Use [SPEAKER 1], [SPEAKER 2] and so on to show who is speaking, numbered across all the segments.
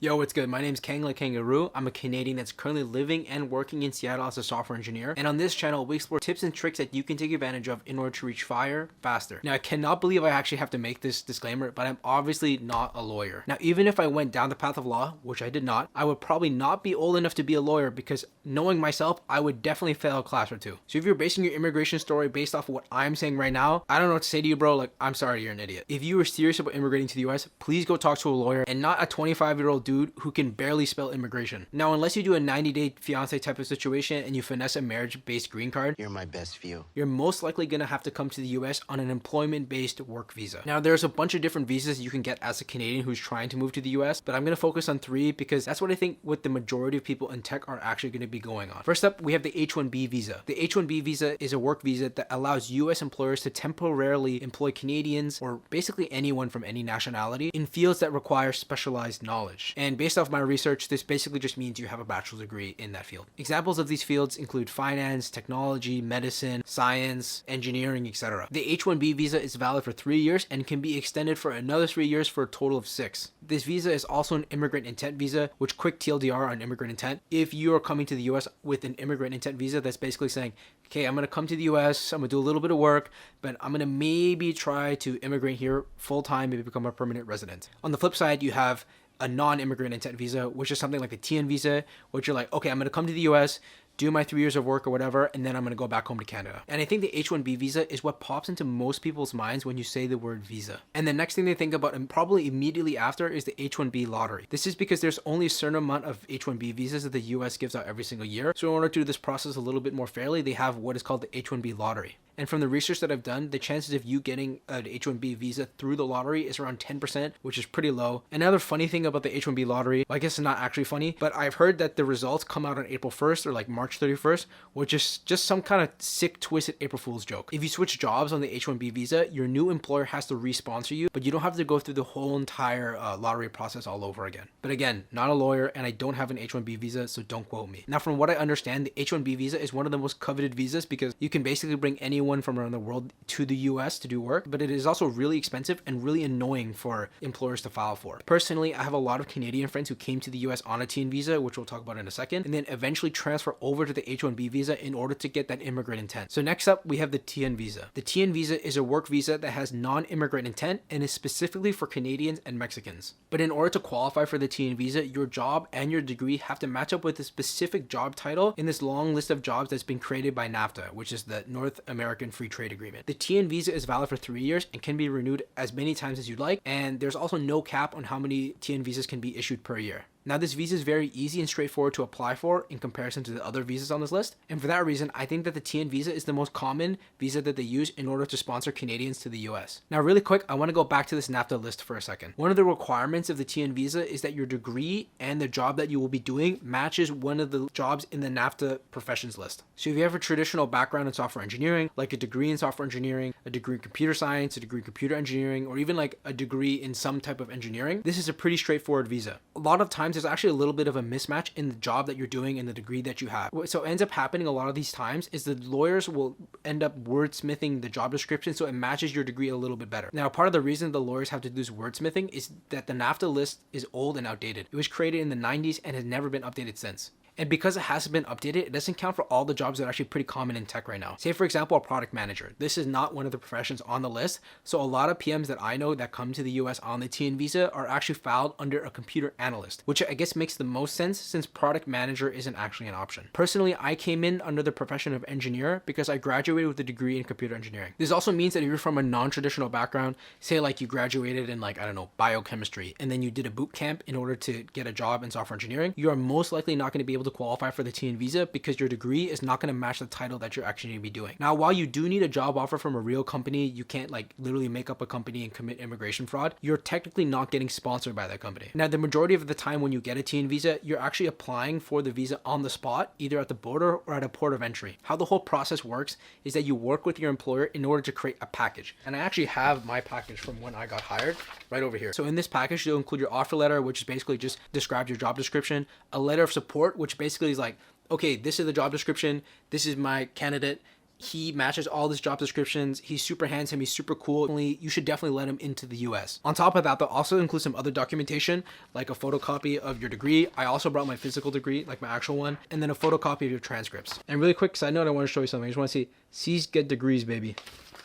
[SPEAKER 1] Yo, what's good? My name's Kang like Kangaroo. I'm a Canadian that's currently living and working in Seattle as a software engineer. And on this channel, we explore tips and tricks that you can take advantage of in order to reach fire faster. Now, I cannot believe I actually have to make this disclaimer, but I'm obviously not a lawyer. Now, even if I went down the path of law, which I did not, I would probably not be old enough to be a lawyer because knowing myself, I would definitely fail a class or two. So if you're basing your immigration story based off of what I'm saying right now, I don't know what to say to you, bro. Like, I'm sorry, you're an idiot. If you are serious about immigrating to the US, please go talk to a lawyer and not a 25-year-old dude who can barely spell immigration. Now, unless you do a 90-day fiance type of situation and you finesse a marriage-based green card,
[SPEAKER 2] You're my best view.
[SPEAKER 1] you're most likely gonna have to come to the US on an employment-based work visa. Now, there's a bunch of different visas you can get as a Canadian who's trying to move to the US, but I'm gonna focus on three because that's what I think what the majority of people in tech are actually gonna be going on. First up, we have the H1B visa. The H1B visa is a work visa that allows US employers to temporarily employ Canadians or basically anyone from any nationality in fields that require specialized knowledge. And based off my research, this basically just means you have a bachelor's degree in that field. Examples of these fields include finance, technology, medicine, science, engineering, etc. The H1B visa is valid for 3 years and can be extended for another 3 years for a total of 6. This visa is also an immigrant intent visa, which quick TLDR on immigrant intent. If you are coming to the US with an immigrant intent visa, that's basically saying, okay, I'm going to come to the US, I'm going to do a little bit of work, but I'm going to maybe try to immigrate here full time, maybe become a permanent resident. On the flip side, you have a non-immigrant intent visa, which is something like a TN visa, which you're like, okay, I'm going to come to the US, do my 3 years of work or whatever, and then I'm going to go back home to Canada. And I think the H1B visa is what pops into most people's minds when you say the word visa. And the next thing they think about, and probably immediately after, is the H1B lottery. This is because there's only a certain amount of H1B visas that the US gives out every single year. So in order to do this process a little bit more fairly, they have what is called the H1B lottery. And from the research that I've done, the chances of you getting an H1B visa through the lottery is around 10%, which is pretty low. Another funny thing about the H1B lottery, well, I guess it's not actually funny, but I've heard that the results come out on April 1st or like March 31st, which is just some kind of sick, twisted April Fool's joke. If you switch jobs on the H1B visa, your new employer has to re-sponsor you, but you don't have to go through the whole entire lottery process all over again. But again, not a lawyer, and I don't have an H1B visa, so don't quote me. Now, from what I understand, the H1B visa is one of the most coveted visas because you can basically bring anyone from around the world to the US to do work, but it is also really expensive and really annoying for employers to file for. Personally, I have a lot of Canadian friends who came to the US on a TN visa, which we'll talk about in a second, and then eventually transfer over to the H1B visa in order to get that immigrant intent. So next up, we have the TN visa. The TN visa is a work visa that has non-immigrant intent and is specifically for Canadians and Mexicans. But in order to qualify for the TN visa, your job and your degree have to match up with a specific job title in this long list of jobs that's been created by NAFTA, which is the North American Free Trade Agreement. The TN visa is valid for 3 years and can be renewed as many times as you'd like, and there's also no cap on how many TN visas can be issued per year. Now, this visa is very easy and straightforward to apply for in comparison to the other visas on this list. And for that reason, I think that the TN visa is the most common visa that they use in order to sponsor Canadians to the US. Now, really quick, I want to go back to this NAFTA list for a second. One of the requirements of the TN visa is that your degree and the job that you will be doing matches one of the jobs in the NAFTA professions list. So if you have a traditional background in software engineering, like a degree in software engineering, a degree in computer science, a degree in computer engineering, or even like a degree in some type of engineering, this is a pretty straightforward visa. A lot of times there's actually a little bit of a mismatch in the job that you're doing and the degree that you have. So what ends up happening a lot of these times is the lawyers will end up wordsmithing the job description so it matches your degree a little bit better. Now, part of the reason the lawyers have to do this wordsmithing is that the NAFTA list is old and outdated. It was created in the 90s and has never been updated since. And because it hasn't been updated, it doesn't count for all the jobs that are actually pretty common in tech right now. Say, for example, a product manager. This is not one of the professions on the list. So a lot of PMs that I know that come to the US on the TN visa are actually filed under a computer analyst, which I guess makes the most sense since product manager isn't actually an option. Personally, I came in under the profession of engineer because I graduated with a degree in computer engineering. This also means that if you're from a non-traditional background, say like you graduated in like, I don't know, biochemistry, and then you did a boot camp in order to get a job in software engineering, you are most likely not going to be able to qualify for the TN visa because your degree is not going to match the title that you're actually going to be doing. Now, while you do need a job offer from a real company, you can't like literally make up a company and commit immigration fraud. You're technically not getting sponsored by that company. Now, the majority of the time when you get a TN visa, you're actually applying for the visa on the spot, either at the border or at a port of entry. How the whole process works is that you work with your employer in order to create a package. And I actually have my package from when I got hired right over here. So in this package, you'll include your offer letter, which is basically just describes your job description, a letter of support, which basically is like, okay, this is the job description, this is my candidate, he matches all his job descriptions, he's super handsome, he's super cool, you should definitely let him into the US. On top of that, they'll also include some other documentation, like a photocopy of your degree. I also brought my physical degree, like my actual one, and then a photocopy of your transcripts. And really quick side note, I want to show you something. I just want to see, C's get degrees, baby.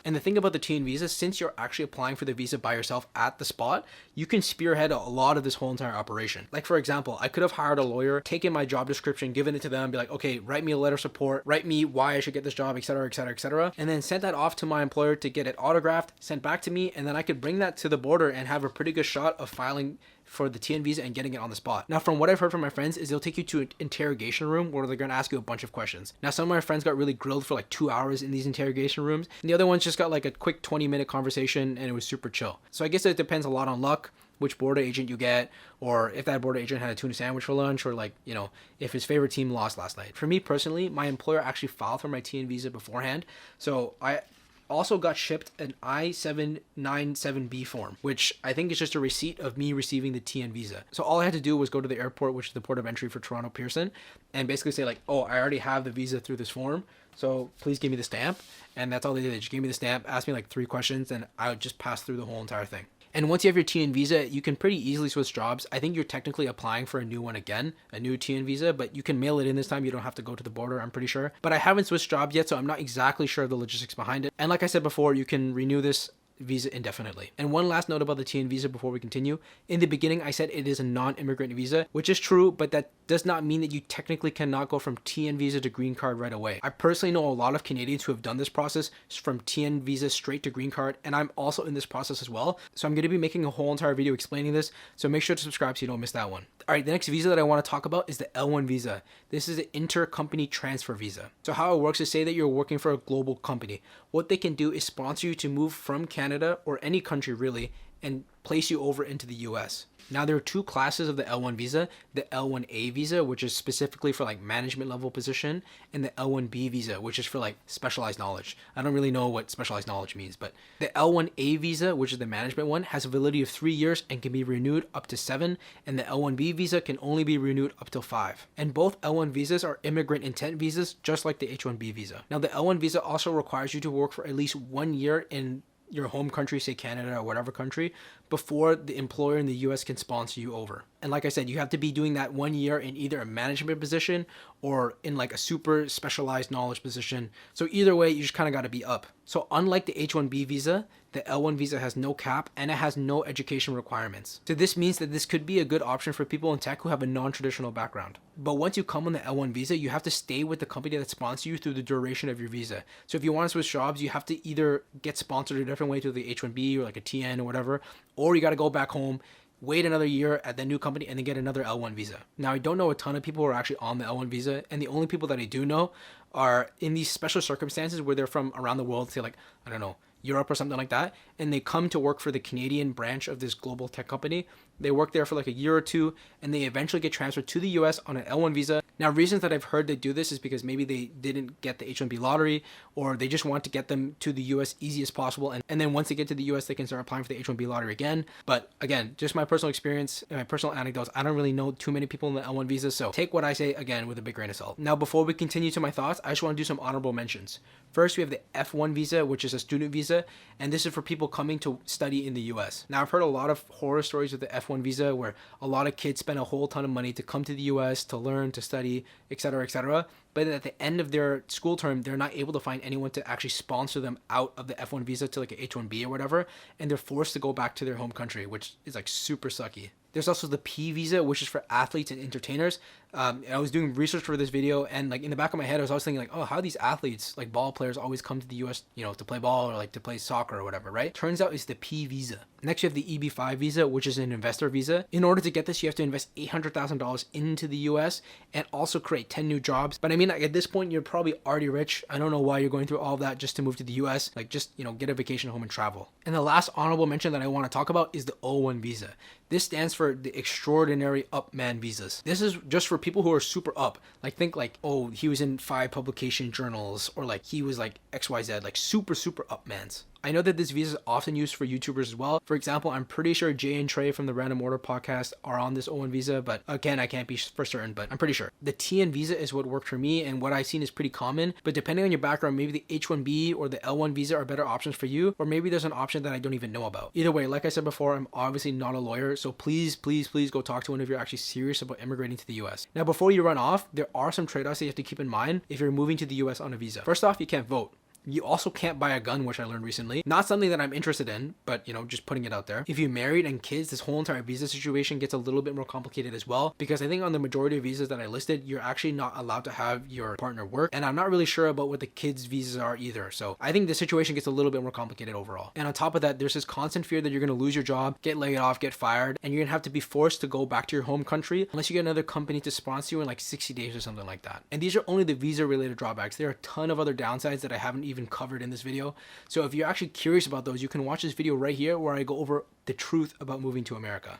[SPEAKER 1] And the thing about the TN visa, since you're actually applying for the visa by yourself at the spot, you can spearhead a lot of this whole entire operation. Like for example, I could have hired a lawyer, taken my job description, given it to them, be like, okay, write me a letter of support, write me why I should get this job, etc., etc., etc., and then sent that off to my employer to get it autographed, sent back to me, and then I could bring that to the border and have a pretty good shot of filing for the TN visa and getting it on the spot. Now, from what I've heard from my friends is they'll take you to an interrogation room where they're going to ask you a bunch of questions. Now, some of my friends got really grilled for like 2 hours in these interrogation rooms, and the other ones just got like a quick 20-minute conversation and it was super chill. So I guess it depends a lot on luck, which border agent you get, or if that border agent had a tuna sandwich for lunch, or like, you know, if his favorite team lost last night. For me personally, my employer actually filed for my TN visa beforehand, so I also got shipped an I-797B form, which I think is just a receipt of me receiving the TN visa. So all I had to do was go to the airport, which is the port of entry for Toronto Pearson, and basically say like, oh, I already have the visa through this form, so please give me the stamp. And that's all they did. They just gave me the stamp, asked me like 3 questions, and I would just pass through the whole entire thing. And once you have your TN visa, you can pretty easily switch jobs. I think you're technically applying for a new one again, a new TN visa, but you can mail it in this time. You don't have to go to the border, I'm pretty sure. But I haven't switched jobs yet, so I'm not exactly sure of the logistics behind it. And like I said before, you can renew this visa indefinitely. And one last note about the TN visa before we continue. In the beginning, I said it is a non-immigrant visa, which is true, but that does not mean that you technically cannot go from TN visa to green card right away. I personally know a lot of Canadians who have done this process from TN visa straight to green card, and I'm also in this process as well. So I'm going to be making a whole entire video explaining this, so make sure to subscribe so you don't miss that one. All right, the next visa that I want to talk about is the L1 visa. This is an intercompany transfer visa. So how it works is, say that you're working for a global company. What they can do is sponsor you to move from Canada, or any country really, and place you over into the US. Now, there are 2 classes of the L1 visa, the L1A visa, which is specifically for like management level position, and the L1B visa, which is for like specialized knowledge. I don't really know what specialized knowledge means, but the L1A visa, which is the management one, has a validity of 3 years and can be renewed up to 7, and the L1B visa can only be renewed up to 5. And both L1 visas are immigrant intent visas, just like the H1B visa. Now, the L1 visa also requires you to work for at least 1 year in your home country, say Canada or whatever country, before the employer in the US can sponsor you over. And like I said, you have to be doing that 1 year in either a management position or in like a super specialized knowledge position. So either way, you just kind of got to be up. So unlike the H1B visa, the L1 visa has no cap and it has no education requirements. So this means that this could be a good option for people in tech who have a non-traditional background. But once you come on the L1 visa, you have to stay with the company that sponsors you through the duration of your visa. So if you want to switch jobs, you have to either get sponsored a different way to the H1B or like a TN or whatever, or you got to go back home, wait another year at the new company, and then get another L1 visa. Now, I don't know a ton of people who are actually on the L1 visa, and the only people that I do know are in these special circumstances where they're from around the world, say like, I don't know, Europe or something like that, and they come to work for the Canadian branch of this global tech company. They work there for like a year or 2, and they eventually get transferred to the US on an L1 visa. Now, reasons that I've heard they do this is because maybe they didn't get the H1B lottery, or they just want to get them to the US easy as possible, and then once they get to the US, they can start applying for the H1B lottery again. But again, just my personal experience and my personal anecdotes, I don't really know too many people in the L1 visa, so take what I say again with a big grain of salt. Now, before we continue to my thoughts, I just want to do some honorable mentions. First, we have the F1 visa, which is a student visa, and this is for people coming to study in the US. Now, I've heard a lot of horror stories with the F1 visa where a lot of kids spend a whole ton of money to come to the US to learn, to study, etc., etc. But at the end of their school term, they're not able to find anyone to actually sponsor them out of the F1 visa to like an H1B or whatever, and they're forced to go back to their home country, which is like super sucky. There's also the P visa, which is for athletes and entertainers. I was doing research for this video, and like in the back of my head, I was always thinking like, oh, how these athletes, like ball players, always come to the US, you know, to play ball or like to play soccer or whatever, right? Turns out it's the P visa. Next, you have the EB5 visa, which is an investor visa. In order to get this, you have to invest $800,000 into the US and also create 10 new jobs. But I mean, like, at this point, you're probably already rich. I don't know why you're going through all of that just to move to the US. Like, just, you know, get a vacation home and travel. And the last honorable mention that I want to talk about is the O1 visa. This stands for the Extraordinary Up Man visas. This is just for people who are super up. Like, think like, oh, he was in 5 publication journals, or like he was like XYZ, like super up mans. I know that this visa is often used for YouTubers as well. For example, I'm pretty sure Jay and Trey from the Random Order podcast are on this O1 visa, but again, I can't be for certain, but I'm pretty sure. The TN visa is what worked for me, and what I've seen is pretty common, but depending on your background, maybe the H1B or the L1 visa are better options for you, or maybe there's an option that I don't even know about. Either way, like I said before, I'm obviously not a lawyer, so please go talk to one if you're actually serious about immigrating to the US. Now, before you run off, there are some trade-offs that you have to keep in mind if you're moving to the US on a visa. First off, you can't vote. You also can't buy a gun, which I learned recently. Not something that I'm interested in, but just putting it out there. If you're married and kids, this whole entire visa situation gets a little bit more complicated as well, because I think on the majority of visas that I listed, you're actually not allowed to have your partner work, and I'm not really sure about what the kids' visas are either. So I think the situation gets a little bit more complicated overall. And on top of that, there's this constant fear that you're going to lose your job, get laid off, get fired, and you're going to have to be forced to go back to your home country unless you get another company to sponsor you in like 60 days or something like that. And these are only the visa related drawbacks. There are a ton of other downsides that I haven't even covered in this video. So if you're actually curious about those, you can watch this video right here where I go over the truth about moving to America.